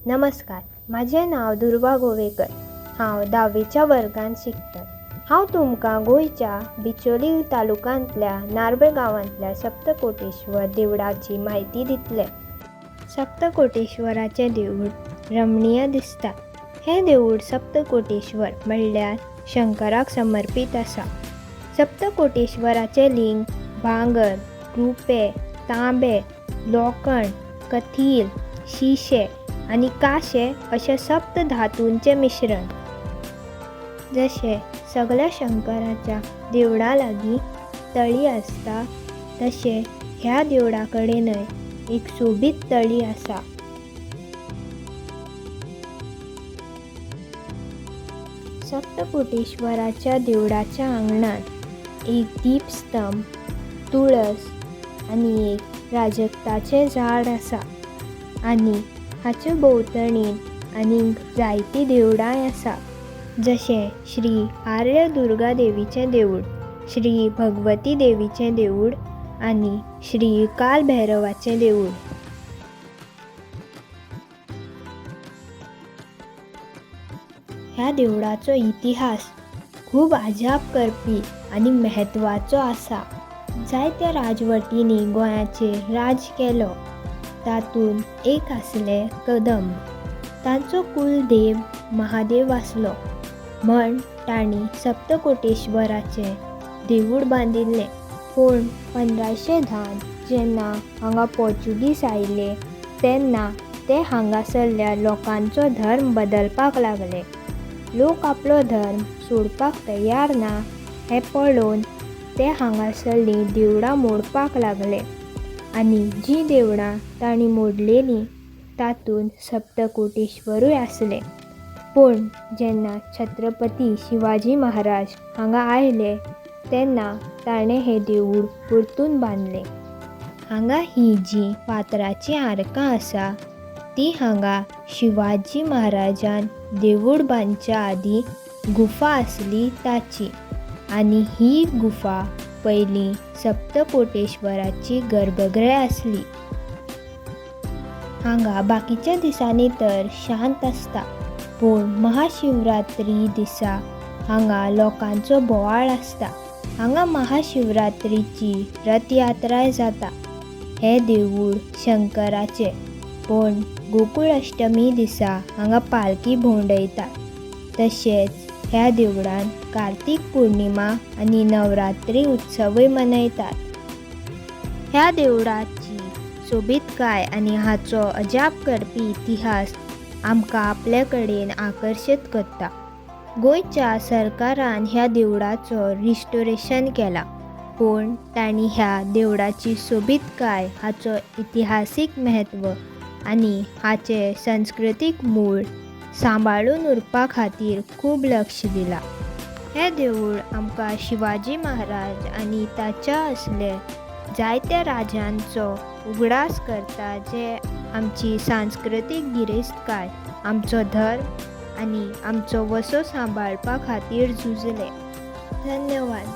नमस्कार, माझें नाव दुर्वा गोवेकर। हांव 10वीच्या वर्गांत शिकतां। हांव तुमकां गोंयच्या बिचोली तालुक्यांतल्या नार्बे गांवांतल्या सप्तकोटेश्वर देवळाची म्हायती दितलें। सप्तकोटेश्वराचें देऊळ रमणीय दिसता। हें देऊळ सप्तकोटेश्वर म्हणल्यार शंकराक समर्पित आसा। सप्तकोटेश्वराचें लिंग भांगर, रुपे, तांबे, लोखंड, कथील, शिशे आनी काशे अशे सप्त धातूंचें मिश्रण। जशें सगळ्या शंकराच्या देवळा लागीं तळी आसता तशें ह्या देवळा कडेनय एक सोबीत तळी आसा। सप्तकोटेश्वराच्या देवळाच्या आंगणांत एक दीपस्तंभ, तुळस आनी एक राजक्ताचें झाड आसा आनी हाचे भोंवतणीं आनीक जायतीं देवळांय आसा, जशें श्री आर्य दुर्गा देवीचें देऊळ, श्री भगवती देवीचें देऊळ आनी श्री काल भैरवाचें देऊळ। ह्या देवळाचो इतिहास खूब अजाप करपी आनी महत्वाचो आसा। जायत्या राजवटींनी गोंयाचेर राज केलो। तातूंत एक आसले कदंब। तांचो कुलदेव महादेव आसलो म्हण तांणी सप्तकोटेश्वराचें देऊळ बांदिल्लें। पूण 1510 जेन्ना हांगा पोर्चुगीज आयले तेन्ना ते हांगासरल्या लोकांचो धर्म बदलपाक लागले। लोक आपलो धर्म सोडपाक तयार ना हें पळोवन ते हांगासरलीं देवळां मोडपाक लागले आनी जीं देवळां तांणी मोडलेलीं तातूंत सप्तकोटेश्वरूय आसलें। पूण जेन्ना छत्रपती शिवाजी महाराज हांगा आयले तेन्ना ताणें हें देऊळ परतून बांदलें। हांगा हीं जीं फातराचीं आर्कां आसा तीं हांगा शिवाजी महाराजान देऊळ बांदच्या आदीं गुफा आसली ताची, आनी ही गुफा पयलीं सप्तकोटेश्वराची गर्भगृह आसली। हांगा बाकीच्या दिसांनी तर शांत आसता, पूण महाशिवरात्री दिसा हांगा लोकांचो बोवाळ आसता। हांगा महाशिवरात्रीची रथयात्राय जाता। हें देऊळ शंकराचें, पूण गोकुळ अष्टमी दिसा हांगा पालखी भोंवडयतात। तशेंच ह्या देवळान कार्तिक पुर्णिमा आनी नवरात्री उत्सवय मनयतात। ह्या देवळाची सोबीतकाय आनी हाचो अजाप करपी इतिहास आमकां आपले कडेन आकर्शीत करता। गोंयच्या सरकारान ह्या देवळाचो रिस्टोरेशन केला, पूण तांणी ह्या देवळाची सोबीतकाय, हाचो इतिहासीक महत्व आनी हाचे संस्कृतीक मूळ सांबाळून उरपा खातीर खूब लक्ष दिलां। हें देऊळ आमकां शिवाजी महाराज आनी ताच्या असले जायत्या राजांचो उगडास करता, जे आमची सांस्कृतीक गिरेस्तकाय, आमचो धर्म आनी आमचो वसो सांबाळपा खातीर झुजले। धन्यवाद।